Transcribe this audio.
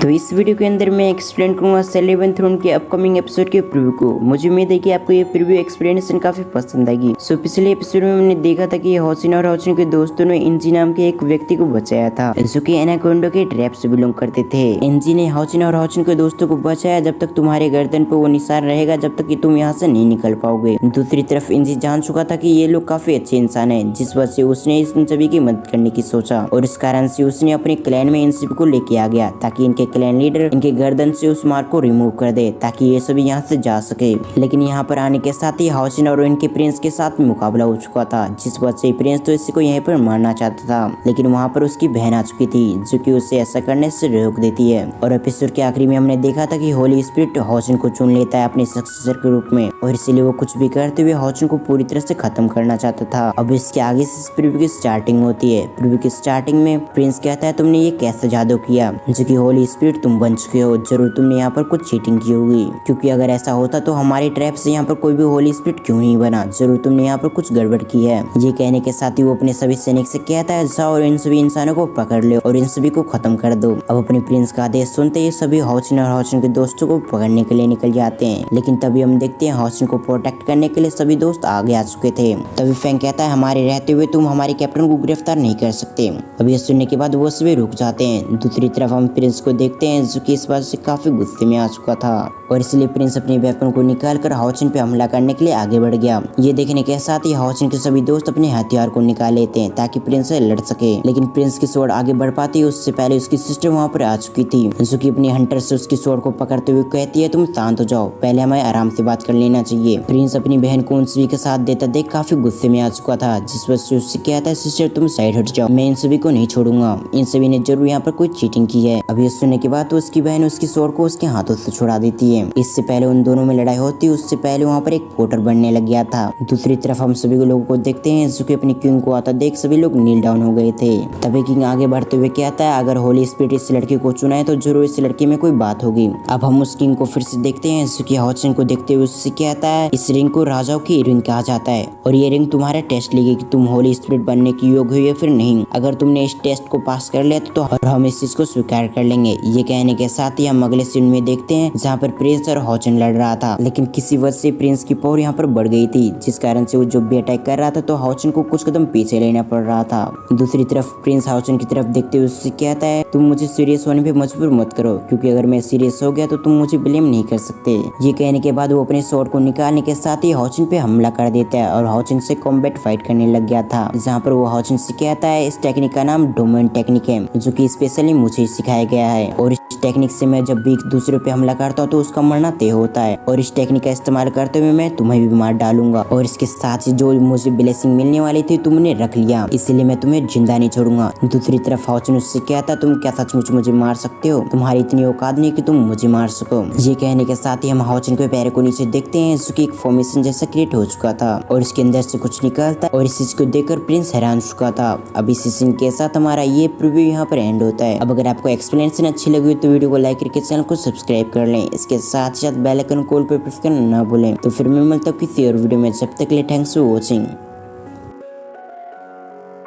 तो इस वीडियो के अंदर मैं एक्सप्लेन करूंगा सेलेवन थ्रोन के अपकमिंग एपिसोड के प्रीव्यू को। मुझे उम्मीद है कि आपको ये प्रीव्यू एक्सप्लेनेशन काफी पसंद आएगी। सो पिछले एपिसोड में हमने देखा था कि हॉसिन और हॉसिन के दोस्तों ने इंजी नाम के एक व्यक्ति को बचाया था जो कि एनाकोंडा के ट्रैप से बिलोंग करते थे। इंजी ने हॉसिन और हॉसिन के दोस्तों को बचाया जब तक तुम्हारे गर्दन पे वो निशान रहेगा, जब तक कि तुम यहाँ से नहीं निकल पाओगे। दूसरी तरफ इंजी जान चुका था कि ये लोग काफी अच्छे इंसान है, जिस वजह से उसने इन सभी की मदद करने की सोचा और इस कारण से उसने अपने क्लैन में इन सभी को लेके आ गया ताकि इनके क्लैन लीडर इनके गर्दन से उस मार्क को रिमूव कर दे ताकि ये सभी यहाँ से जा सके। लेकिन यहाँ पर आने के साथ ही हॉसिन और इनके प्रिंस के साथ मुकाबला हो चुका था, जिस वजह से प्रिंस तो इसी को यहीं पर मारना चाहता था, लेकिन वहाँ पर उसकी बहन आ चुकी थी जो कि उसे ऐसा करने से रोक देती है। और एपिसोड के आखिरी में हमने देखा था कि होली स्पिरिट हॉसिन को चुन लेता है अपने सक्सेसर के रूप में और इसीलिए वो कुछ भी करते हुए हॉसिन को पूरी तरह से खत्म करना चाहता था। अब इसके आगे से इस प्रीव्यू की स्टार्टिंग होती है। प्रीव्यू की स्टार्टिंग में प्रिंस कहता है तुमने ये कैसे जादू किया जो कि होली स्पिरिट तुम बन चुके हो, जरूर तुमने यहाँ पर कुछ चीटिंग की होगी, क्योंकि अगर ऐसा होता तो हमारे ट्रैप से यहाँ पर कोई भी होली स्पिरिट क्यों नहीं बना, जरूर तुमने यहाँ पर कुछ गड़बड़ की है। ये कहने के साथ ही वो अपने सभी सैनिक से कहता है जाओ और इन सभी इंसानों को पकड़ लो और इन सभी को खत्म कर दो। अब अपने प्रिंस का आदेश सुनते ही सभी हॉसिन और हॉसिन के दोस्तों को पकड़ने के लिए निकल जाते हैं, लेकिन तभी हम देखते हैं हॉसिन को प्रोटेक्ट करने के लिए सभी दोस्त आगे आ चुके थे। तभी फैंग कहता है हमारे रहते हुए तुम हमारे कैप्टन को गिरफ्तार नहीं कर सकते। अब ये सुनने के बाद वो सभी रुक जाते हैं। दूसरी तरफ हम प्रिंस को देखते हैं जो कि इस बात से काफी गुस्से में आ चुका था और इसलिए प्रिंस अपने वेपन को निकालकर हॉसिन पे हमला करने के लिए आगे बढ़ गया। ये देखने के साथ ही हॉसिन के सभी दोस्त अपने हथियार को निकाल लेते हैं ताकि प्रिंस से लड़ सके, लेकिन प्रिंस की स्वॉर्ड आगे बढ़ पाती उससे पहले उसकी सिस्टर वहाँ पर आ चुकी थी जो कि अपने हंटर से उसकी स्वॉर्ड को पकड़ते हुए कहती है तुम शांत हो जाओ, पहले हमें आराम से बात कर लेना चाहिए। प्रिंस अपनी बहन को उन सभी के साथ देता देख काफी गुस्से में आ चुका था, जिस वजह से उससे कहता है सिस्टर तुम साइड हट जाओ, मैं इन सभी को नहीं छोड़ूंगा, इन सभी ने जरूर यहाँ पर कोई चीटिंग की है। अब ये सुनने के बाद तो उसकी बहन उसकी स्वॉर्ड को उसके हाथों से छुड़ा देती है। इससे पहले उन दोनों में लड़ाई होती उससे पहले वहाँ पर एक पोर्टर बनने लग गया था। दूसरी तरफ हम सभी लोगों को देखते हैं जो कि अपनी किंग को आता देख सभी लोग नील डाउन हो गए थे। तभी किंग आगे बढ़ते हुए कहता है अगर होली स्पिरिट इस लड़की को चुना है तो जरूर इस लड़की में कोई बात होगी। अब हम उस किंग को फिर से देखते हैं जो कि हॉसिन को देखते हुए उससे कहता है इस रिंग को राजाओं की रिंग कहा जाता है और ये रिंग तुम्हारा टेस्ट लेगी कि तुम होली स्पिरिट बनने की योग्य हो या फिर नहीं। अगर तुमने इस टेस्ट को पास कर लिया तो हम इस चीज को स्वीकार कर लेंगे। ये कहने के साथ ही हम अगले सीन में देखते हैं जहाँ पर प्रिंस और हॉसिन लड़ रहा था, लेकिन किसी वजह से प्रिंस की पावर यहाँ पर बढ़ गई थी, जिस कारण से वो जब भी अटैक कर रहा था तो हॉसिन को कुछ कदम पीछे लेना पड़ रहा था। दूसरी तरफ प्रिंस हॉसिन की तरफ देखते हुए उससे कहता है तुम मुझे सीरियस होने पे मजबूर मत करो, क्योंकि अगर मैं सीरियस हो गया तो तुम मुझे ब्लेम नहीं कर सकते। ये कहने के बाद वो अपने स्वॉर्ड को निकालने के साथ ही हॉसिन पे हमला कर देता है और हॉसिन से कॉम्बैट फाइट करने लग गया था, जहाँ पर वो हॉसिन से कहता है इस टेक्निक का नाम डोमेन टेक्निक है जो कि स्पेशली मुझे सिखाया गया है और इस टेक्निक से मैं जब भी दूसरे पे हमला करता हूँ तो उसका मरना तय होता है और इस टेक्निक का इस्तेमाल करते हुए मैं तुम्हें भी मार डालूंगा और इसके साथ ही जो मुझे ब्लेसिंग मिलने वाली थी तुमने रख लिया, इसलिए मैं तुम्हें जिंदा नहीं छोड़ूंगा। दूसरी तरफ हॉसिन उससे कहता तुम क्या सचमुच मुझे मार सकते हो, तुम्हारी इतनी औकात नहीं कि तुम मुझे मार सको। ये कहने के साथ ही हम हॉसिन के पैर को नीचे देखते हैं जो कि एक फॉर्मेशन जैसा क्रिएट हो चुका था और इसके अंदर से कुछ निकलता और इस चीज को देखकर प्रिंस हैरान चुका था। अब इस सीन के साथ हमारा ये प्रीव्यू यहाँ पर एंड होता है। अब अगर आपको एक्सप्लेनेशन अच्छी लगी तो वीडियो को लाइक करके चैनल को सब्सक्राइब कर लें, इसके साथ साथ बेल आइकन कॉल पर प्रेस करना ना भूलें। तो फिर मैं मिलता हूँ किसी और वीडियो में, जब तक के लिए थैंक्स फॉर वॉचिंग।